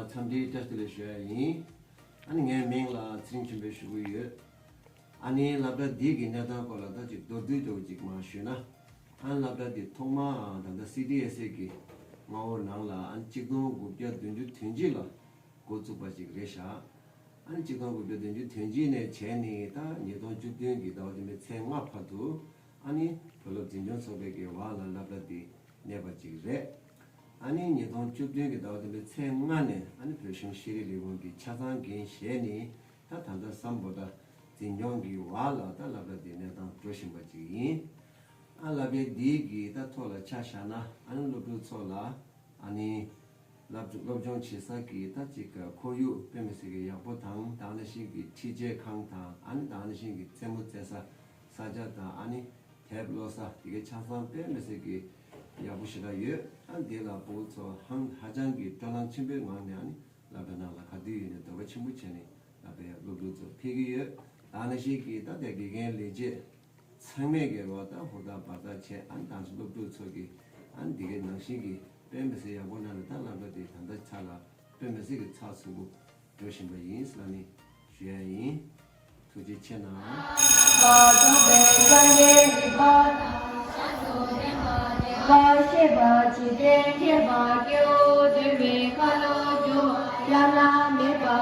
참디 테스트를 쉬어야니 아니 내 명라 진심 배우고요 아니 라베 디기 내다 걸어다 지 도두도 지 마시나 안 라베 디 토마 다 STS 마오 나라 안 찍고 고뼈 든지 튼지라 고주바지 그래샤 안 찍고 고뼈 든지 튼지네 제니다 니도 주된기 다오데 생화 파도 아니 별로 진정 소백에 와라 라베 디 내버지 그래 아니 니동 주변에 나오는 생만에 아니 표현 시리리고기 차상긴 시에니 다 단다 삼보다 진정기 와라다 라베디네다 조심 거지 알라베 디기 다 토라 차샤나 아니 로브 토라 아니 랍종 치사기 다 지가 고유 베메시게 야보당 다나시기 티제 강타 아니 다나시기 제무제사 사자다 아니 태블로사 이게 차상 베메시기 야부시다 예 안데라 보초 한 하장기 떠난 친구 만에 아니 라베나라 카디네 더 친구체네 라베 로브루즈 피기에 다나시기 다대기게 레제 상매게 와다 호다 바다체 안단스 로브루즈기 안디게 나시기 뱀베세 야고나는 달라베디 단다 차라 뱀베세기 차수고 조심해 인슬라니 쉐인 투지 채나 바다베장게 바다 Shiva Chide Shiva Kyo Dumi Kalo Jo Yana Mipa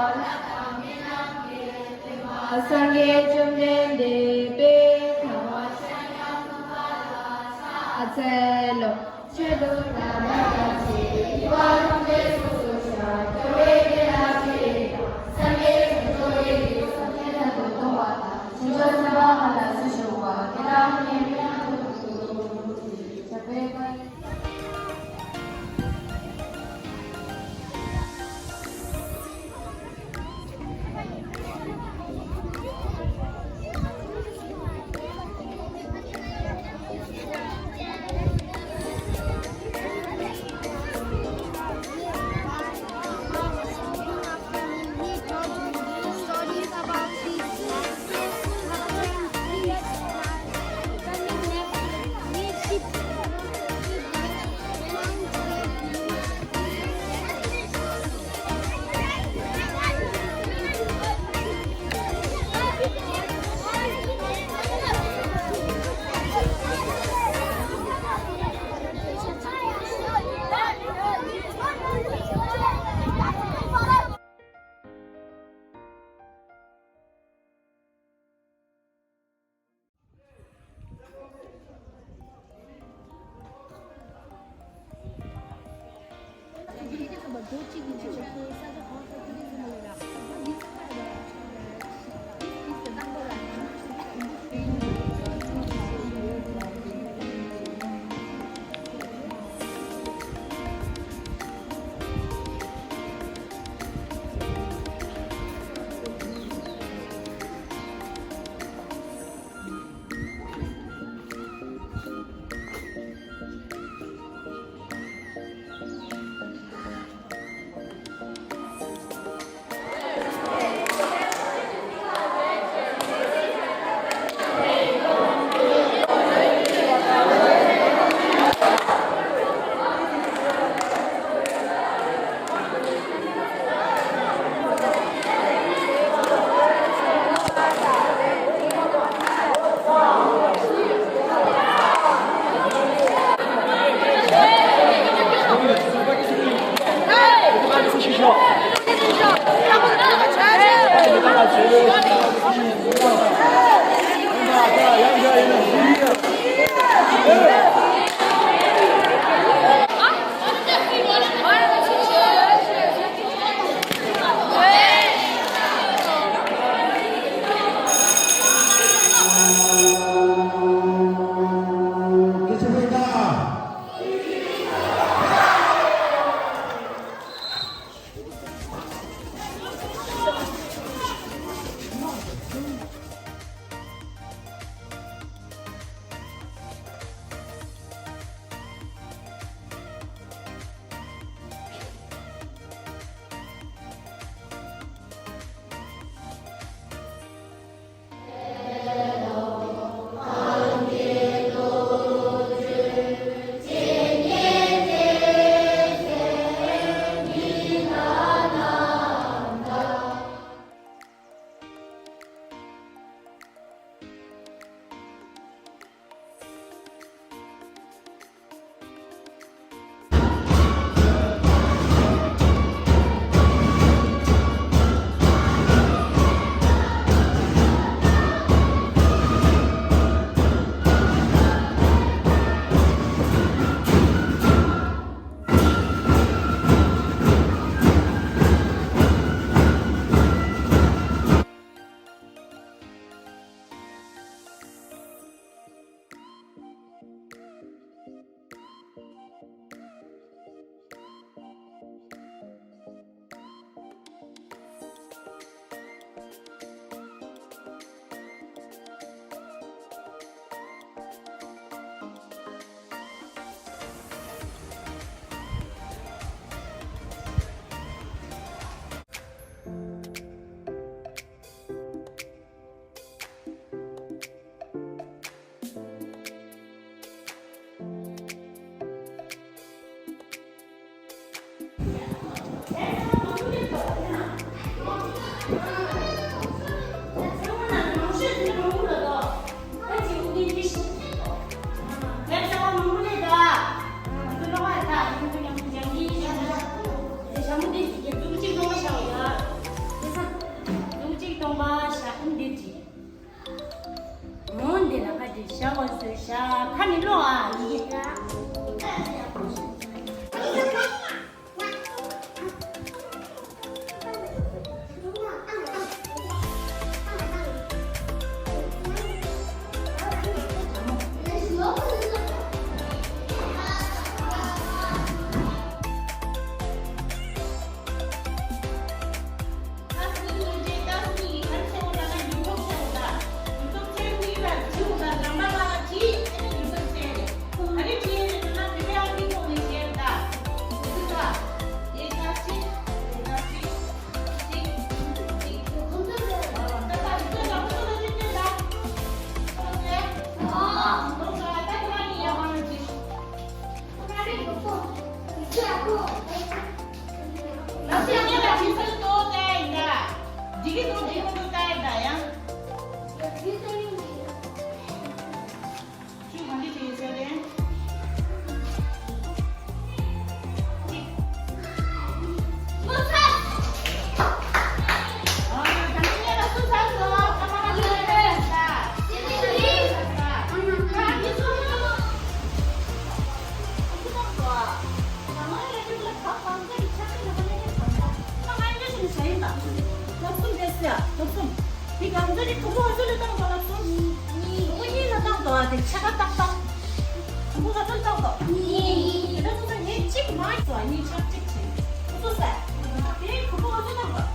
Sangye Chumden Debe Kawa Shanya Kupala Selo Chedo Namakachi Iwarume Susha Kawege Lafi Sangye Kutoye Sangye Kutowa Shiva Sabahala Sushuwa Kedamye 小我是小，看你弄啊，你。차가 딱딱 뭐가 쩐다고 니 그래서 얘 찍 많이 좋아 니 찍지 무슨 얘 그거가 쩐다고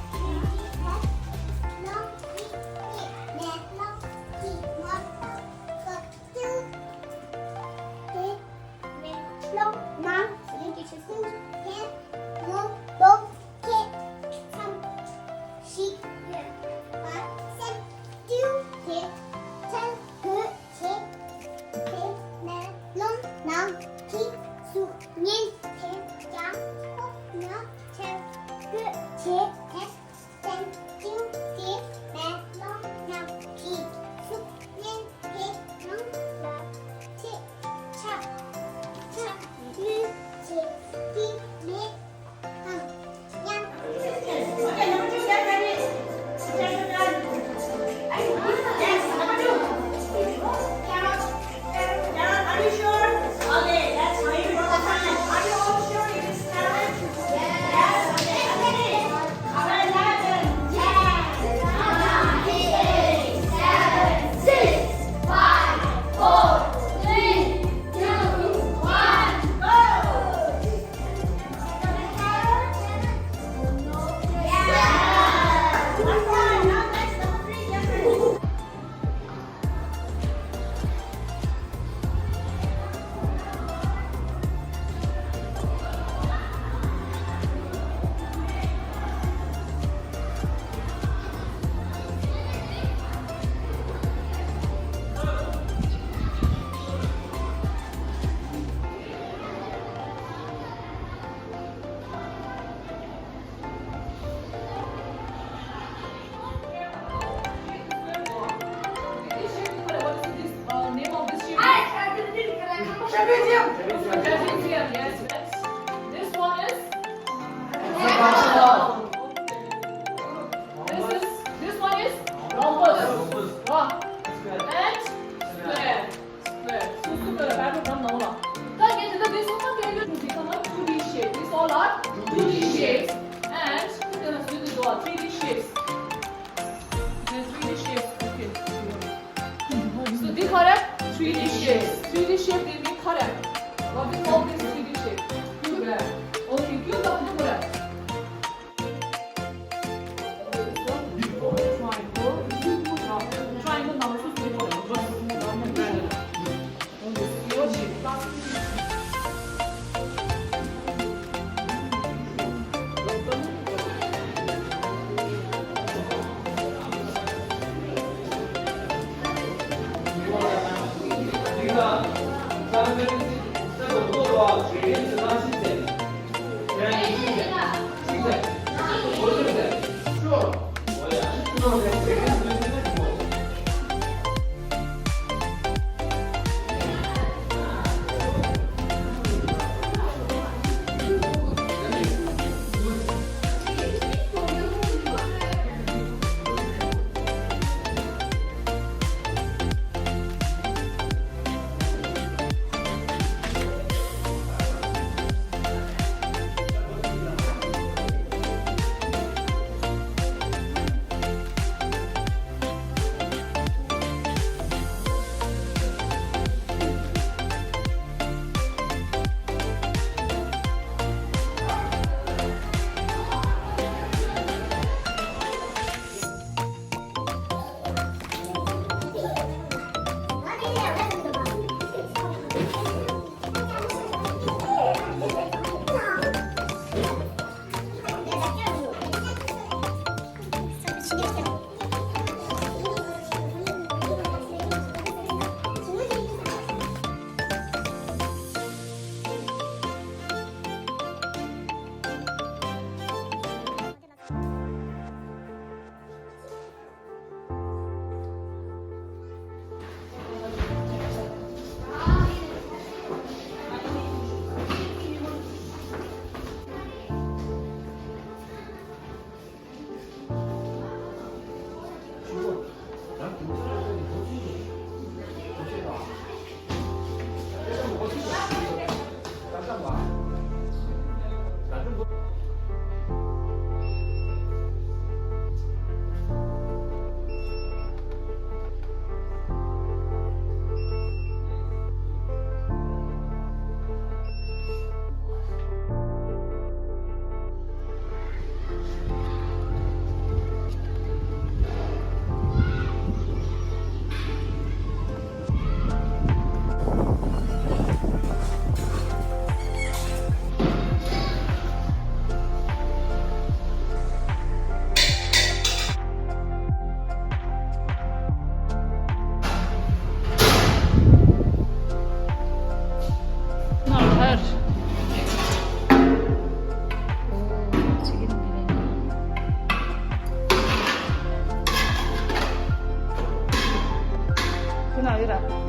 누나 이라.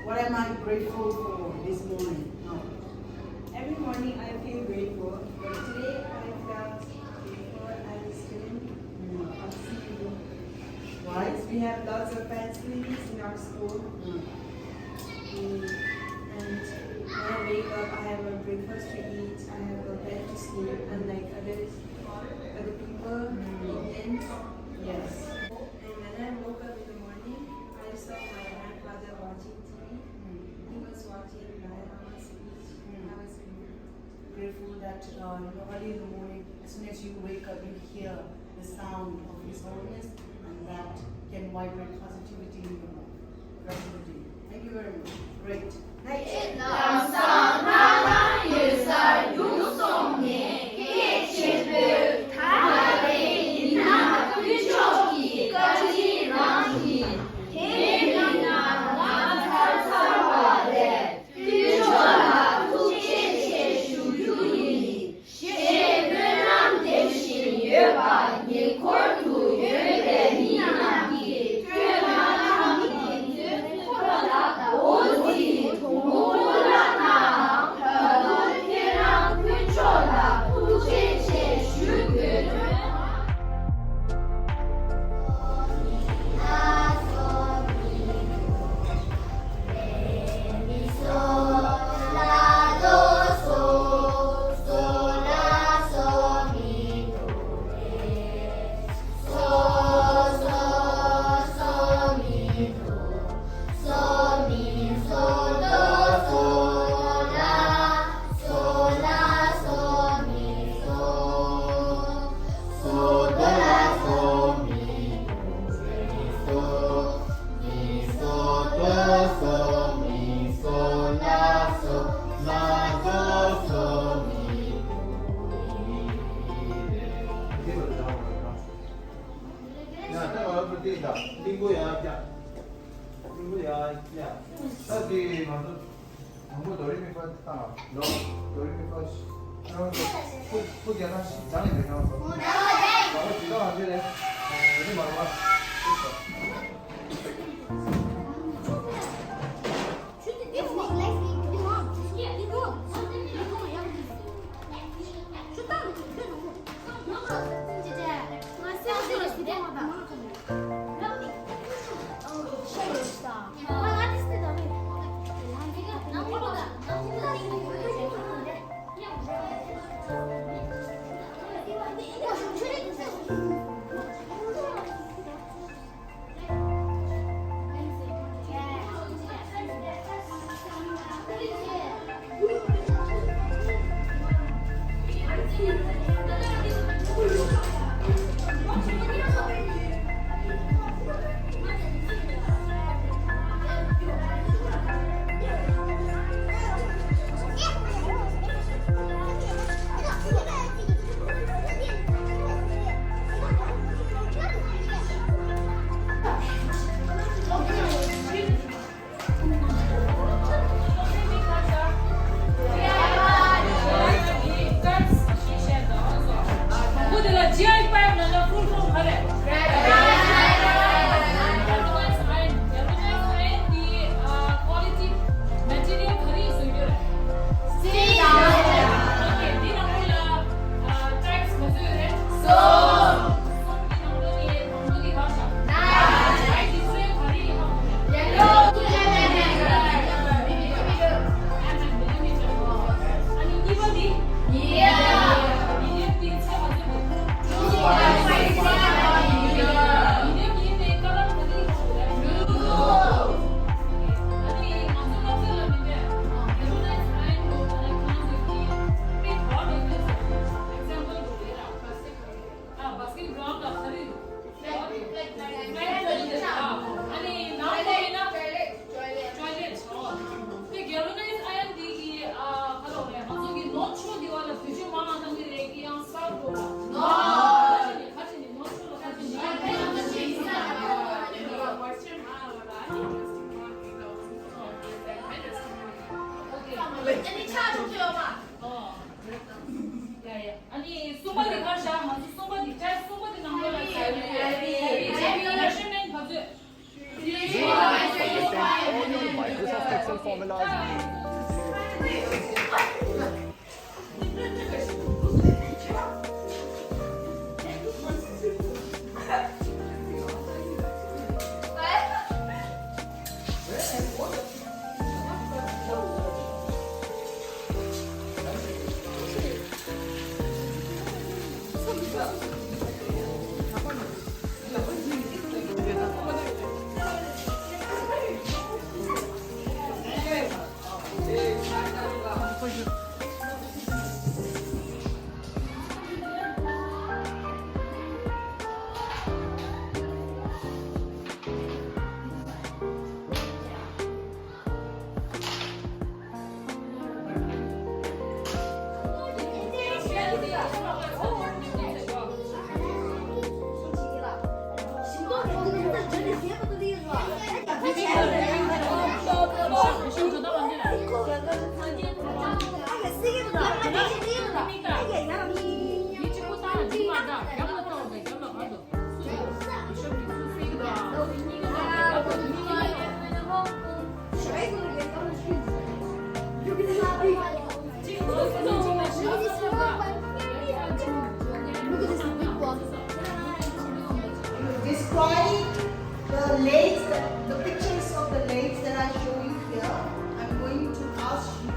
What am I grateful for this morning? No. Every morning I feel grateful, but today I felt grateful as a student of CVP. Why? Yes, we have lots of facilities in our school. And when I wake up, I have a breakfast to eat, I have a bed to sleep, unlike other people, Indians. Yes. And when I woke up in the morning, I saw my grandfather watching TV. He was watching Mama's speech. I was Grateful that early in the morning, as soon as you wake up, you hear the sound of His holiness, and that can vibrate positivity in your life. Gratitude. Thank you very much. Great. Next. not forgetting all your Microsoft Excel formulas. Describe the lakes, the pictures of the lakes that I show you here. I'm going to ask you,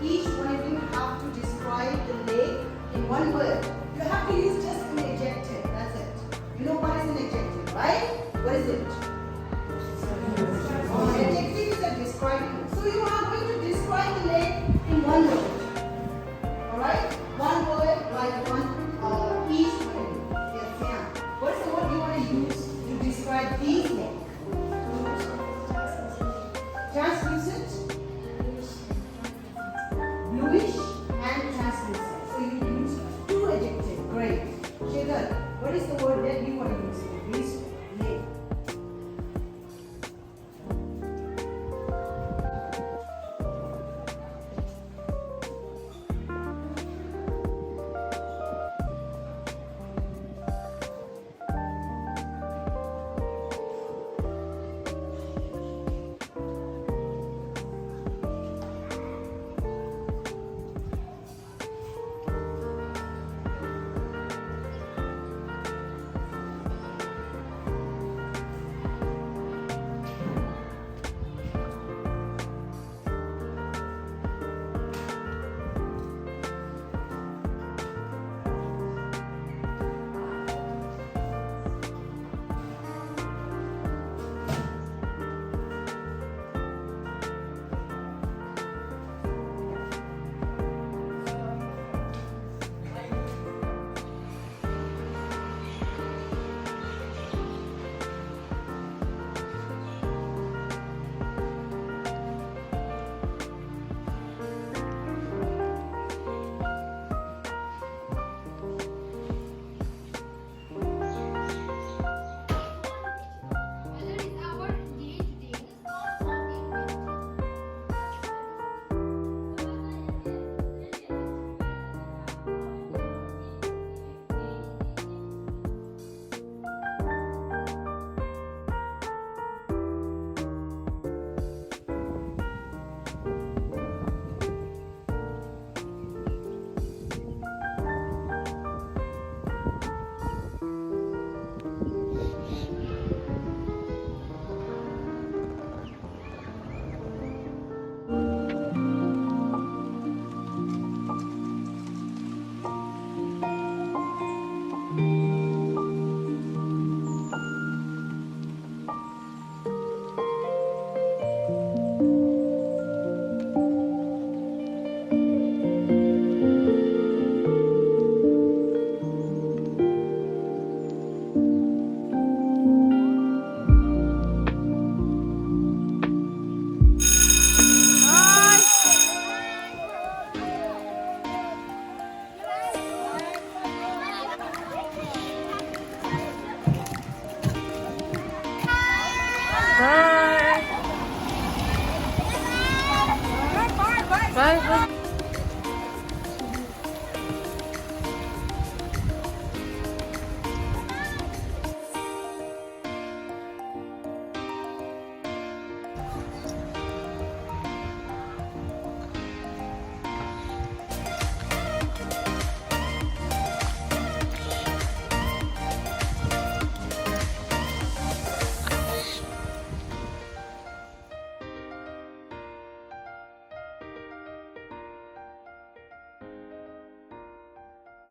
each one of you have to describe the lake in one word. You have to use just an adjective, that's it. You know what is an adjective, right? What is it? Adjective is a describing. So you are going to describe the lake in one word. Alright? One word, like one, each one of you. Yes, yeah. What is the word you want to use to describe these lakes? Translucent, bluish, and translucent. So you use two adjectives. Great. Shekhar, what is the word that you want to use for this lake? Bye. Bye.